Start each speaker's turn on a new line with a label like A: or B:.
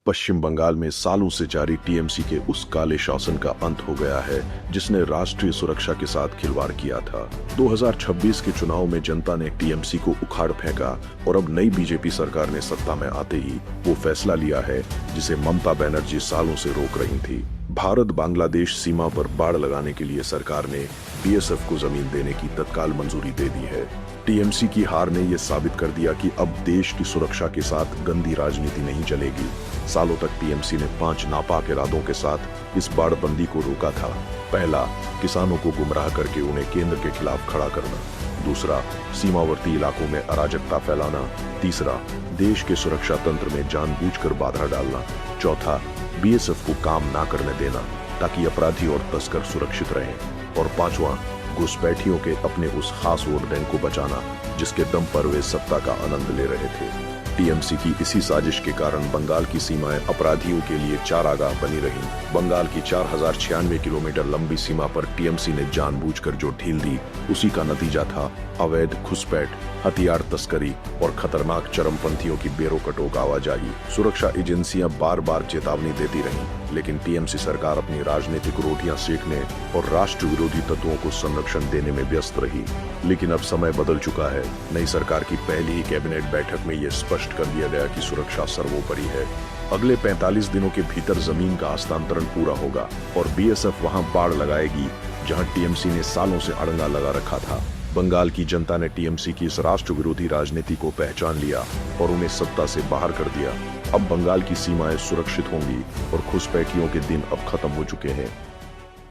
A: पश्चिम बंगाल में सालों से जारी टीएमसी के उस काले शासन का अंत हो गया है जिसने राष्ट्रीय सुरक्षा के साथ खिलवाड़ किया था। 2026 के चुनाव में जनता ने टीएमसी को उखाड़ फेंका और अब नई बीजेपी सरकार ने सत्ता में आते ही वो फैसला लिया है जिसे ममता बनर्जी सालों से रोक रही थी। भारत बांग्लादेश सीमा पर बाड़ लगाने के लिए सरकार ने बीएसएफ को जमीन देने की तत्काल मंजूरी दे दी है। टीएमसी की हार ने यह साबित कर दिया कि अब देश की सुरक्षा के साथ गंदी राजनीति नहीं चलेगी। सालों तक टीएमसी ने 5 नापाक इरादों के साथ इस बाड़बंदी को रोका था। पहला, किसानों को गुमराह करके उन्हें केंद्र के खिलाफ खड़ा करना। दूसरा, सीमावर्ती इलाकों में अराजकता फैलाना। तीसरा, देश के सुरक्षा तंत्र में जानबूझकर बाधा डालना। चौथा, बीएसएफ को काम ना करने देना ताकि अपराधी और तस्कर सुरक्षित रहें। और पांचवा, घुसपैठियों के अपने उस खास वोट बैंक को बचाना जिसके दम पर वे सत्ता का आनंद ले रहे थे। टीएमसी की इसी साजिश के कारण बंगाल की सीमाएं अपराधियों के लिए चारागाह बनी रहीं। बंगाल की 4096 किलोमीटर लंबी सीमा पर टीएमसी ने जानबूझकर जो ढील दी उसी का नतीजा था अवैध घुसपैठ, हथियार तस्करी और खतरनाक चरमपंथियों की बेरोकटोक आवाजाही। सुरक्षा एजेंसियां बार बार चेतावनी देती रहीं, लेकिन टीएमसी सरकार अपनी राजनीतिक रोटियां सेकने और राष्ट्र विरोधी तत्वों को संरक्षण देने में व्यस्त रही। लेकिन अब समय बदल चुका है। नई सरकार की पहली ही कैबिनेट बैठक में ये स्पष्ट कर दिया गया कि सुरक्षा सर्वोपरि है। अगले 45 दिनों के भीतर जमीन का हस्तांतरण पूरा होगा और बीएसएफ वहां बाड़ लगाएगी जहां टीएमसी ने सालों से अड़ंगा लगा रखा था। बंगाल की जनता ने टीएमसी की इस राष्ट्र विरोधी राजनीति को पहचान लिया और उन्हें सत्ता से बाहर कर दिया। अब बंगाल की सीमाएं सुरक्षित होंगी और घुसपैठियों के दिन अब खत्म हो चुके हैं।